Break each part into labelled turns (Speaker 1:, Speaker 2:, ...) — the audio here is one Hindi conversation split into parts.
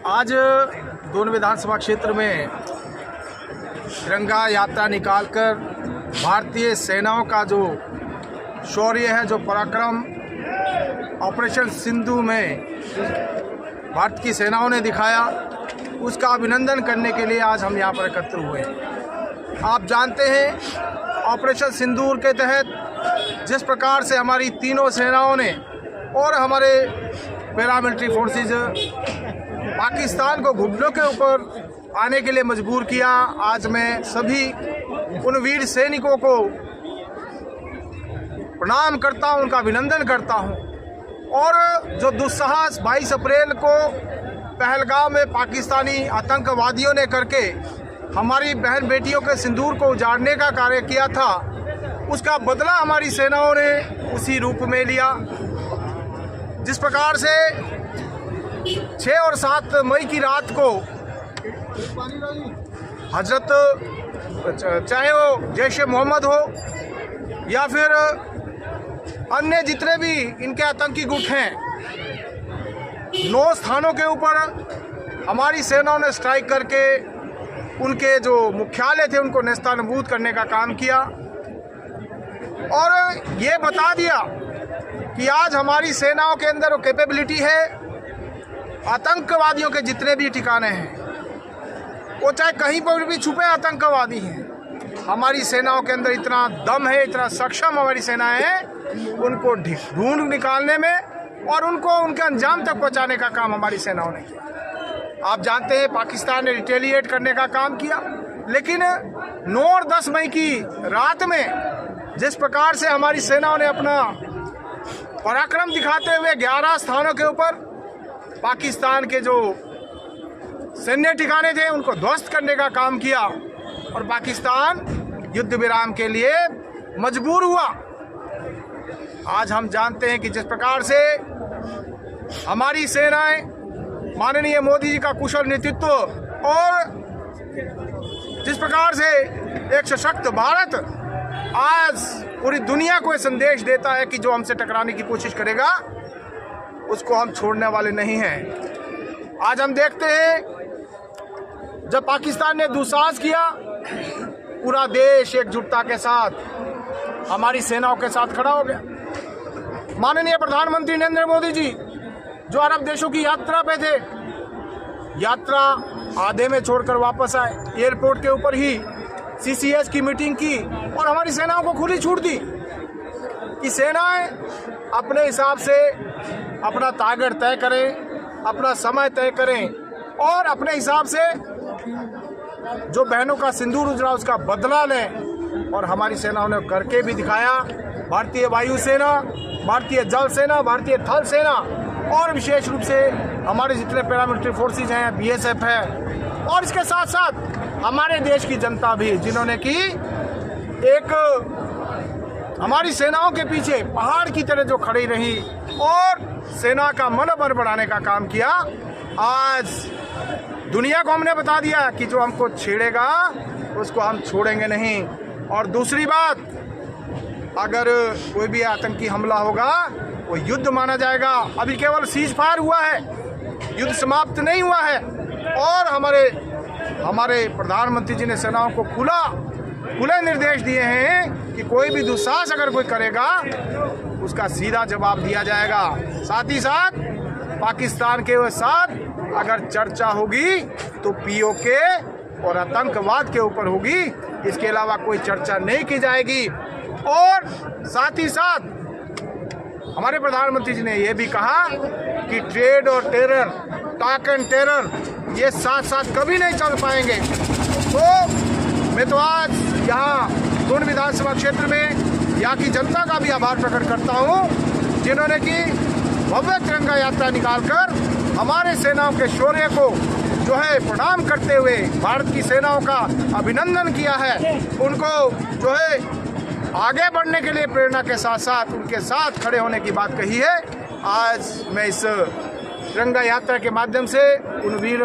Speaker 1: आज दोनों विधानसभा क्षेत्र में तिरंगा यात्रा निकालकर भारतीय सेनाओं का जो शौर्य है, जो पराक्रम ऑपरेशन सिंधु में भारत की सेनाओं ने दिखाया, उसका अभिनंदन करने के लिए आज हम यहाँ पर एकत्र हुए हैं। आप जानते हैं ऑपरेशन सिंदूर के तहत जिस प्रकार से हमारी तीनों सेनाओं ने और हमारे पैरामिलिट्री फोर्सेज पाकिस्तान को घुटनों के ऊपर आने के लिए मजबूर किया, आज मैं सभी उन वीर सैनिकों को प्रणाम करता हूं, उनका अभिनंदन करता हूं। और जो दुस्साहस 22 अप्रैल को पहलगाम में पाकिस्तानी आतंकवादियों ने करके हमारी बहन बेटियों के सिंदूर को उजाड़ने का कार्य किया था, उसका बदला हमारी सेनाओं ने उसी रूप में लिया। जिस प्रकार से 6 और 7 मई की रात को हजरत, चाहे वो जैश ए मोहम्मद हो या फिर अन्य जितने भी इनके आतंकी गुट हैं, 9 स्थानों के ऊपर हमारी सेनाओं ने स्ट्राइक करके उनके जो मुख्यालय थे उनको नेस्तनाबूद करने का काम किया और ये बता दिया कि आज हमारी सेनाओं के अंदर वो कैपेबिलिटी है। आतंकवादियों के जितने भी ठिकाने हैं, वो चाहे कहीं पर भी छुपे आतंकवादी हैं, हमारी सेनाओं के अंदर इतना दम है, इतना सक्षम हमारी सेनाएं हैं, उनको ढूंढ निकालने में और उनको उनके अंजाम तक पहुंचाने का काम हमारी सेनाओं ने किया। आप जानते हैं पाकिस्तान ने रिटेलिएट करने का काम किया, लेकिन 9 और 10 मई की रात में जिस प्रकार से हमारी सेनाओं ने अपना पराक्रम दिखाते हुए 11 स्थानों के ऊपर पाकिस्तान के जो सैन्य ठिकाने थे उनको ध्वस्त करने का काम किया और पाकिस्तान युद्ध विराम के लिए मजबूर हुआ। आज हम जानते हैं कि जिस प्रकार से हमारी सेनाएं माननीय मोदी जी का कुशल नेतृत्व और जिस प्रकार से एक सशक्त भारत आज पूरी दुनिया को ये संदेश देता है कि जो हमसे टकराने की कोशिश करेगा उसको हम छोड़ने वाले नहीं हैं। आज हम देखते हैं जब पाकिस्तान ने दुस्साहस किया, पूरा देश एकजुटता के साथ हमारी सेनाओं के साथ खड़ा हो गया। माननीय प्रधानमंत्री नरेंद्र मोदी जी जो अरब देशों की यात्रा पे थे, यात्रा आधे में छोड़कर वापस आए, एयरपोर्ट के ऊपर ही CCS की मीटिंग की और हमारी सेनाओं को खुली छूट दी कि सेनाएं अपने हिसाब से अपना टारगेट तय करें, अपना समय तय करें और अपने हिसाब से जो बहनों का सिंदूर उजड़ा उसका बदला लें। और हमारी सेनाओं ने करके भी दिखाया। भारतीय वायुसेना, भारतीय जल सेना, भारतीय थल सेना और विशेष रूप से हमारे जितने पैरामिलिट्री फोर्सेज हैं, BSF है और इसके साथ साथ हमारे देश की जनता भी, जिन्होंने की एक हमारी सेनाओं के पीछे पहाड़ की तरह जो खड़ी रही और सेना का मनोबल बढ़ाने का काम किया। आज दुनिया को हमने बता दिया कि जो हमको छेड़ेगा उसको हम छोड़ेंगे नहीं। और दूसरी बात, अगर कोई भी आतंकी हमला होगा वो युद्ध माना जाएगा। अभी केवल सीज फायर हुआ है, युद्ध समाप्त नहीं हुआ है। और हमारे प्रधानमंत्री जी ने सेनाओं को खुले निर्देश दिए हैं कि कोई भी दुस्साहस अगर कोई करेगा उसका सीधा जवाब दिया जाएगा। साथ ही साथ पाकिस्तान के साथ अगर चर्चा होगी तो POK और आतंकवाद के ऊपर होगी, इसके अलावा कोई चर्चा नहीं की जाएगी। और साथ ही साथ हमारे प्रधानमंत्री जी ने यह भी कहा कि ट्रेड और टेरर, टॉक एंड टेरर, ये साथ साथ कभी नहीं चल पाएंगे। तो मैं तो आज यहाँ दोनों विधानसभा विधानसभा क्षेत्र में यहाँ की जनता का भी आभार प्रकट करता हूँ, जिन्होंने कि भव्य तिरंगा यात्रा निकालकर हमारे सेनाओं के शौर्य को जो है प्रणाम करते हुए भारत की सेनाओं का अभिनंदन किया है। उनको जो है आगे बढ़ने के लिए प्रेरणा के साथ साथ उनके साथ खड़े होने की बात कही है। आज मैं इस तिरंगा यात्रा के माध्यम से उन वीर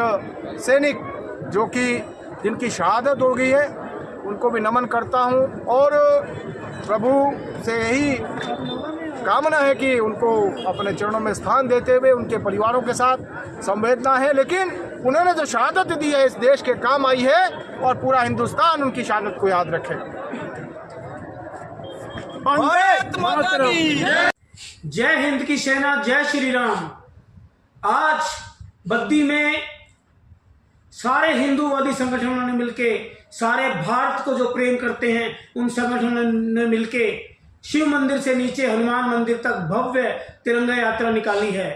Speaker 1: सैनिक जो कि जिनकी शहादत हो गई है उनको भी नमन करता हूं और प्रभु से यही कामना है कि उनको अपने चरणों में स्थान देते हुए उनके परिवारों के साथ संवेदना है, लेकिन उन्होंने जो शहादत दी है इस देश के काम आई है और पूरा हिंदुस्तान उनकी शहादत को याद रखे।
Speaker 2: भारत माता की जय हिंद की सेना, जय श्री राम। आज बद्दी में सारे हिंदूवादी संगठनों ने मिलके, सारे भारत को जो प्रेम करते हैं उन संगठनों ने मिलके शिव मंदिर से नीचे हनुमान मंदिर तक भव्य तिरंगा यात्रा निकाली है।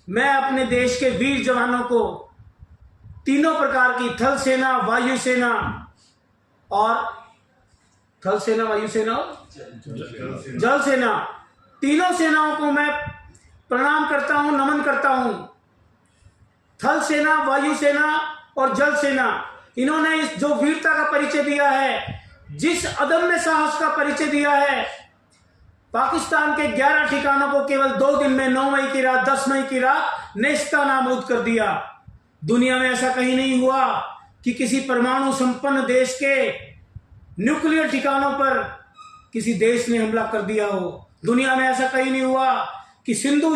Speaker 2: मैं अपने देश के वीर जवानों को तीनों प्रकार की थल सेना, वायु सेना और थल सेना, वायु सेना, जल सेना, तीनों सेनाओं को मैं प्रणाम करता हूं, नमन करता हूं। थल सेना, वायु सेना और जल सेना, इन्होंने इस जो वीरता का परिचय दिया है, जिस अदम्य साहस का परिचय दिया है, पाकिस्तान के 11 ठिकानों को केवल 2 दिन में 9 मई की रात, 10 मई की रात नेस्तनाबूद कर दिया। दुनिया में ऐसा कहीं नहीं हुआ कि किसी परमाणु संपन्न देश के न्यूक्लियर ठिकानों पर किसी देश ने हमला कर दिया हो। दुनिया में ऐसा कहीं नहीं हुआ कि सिंधु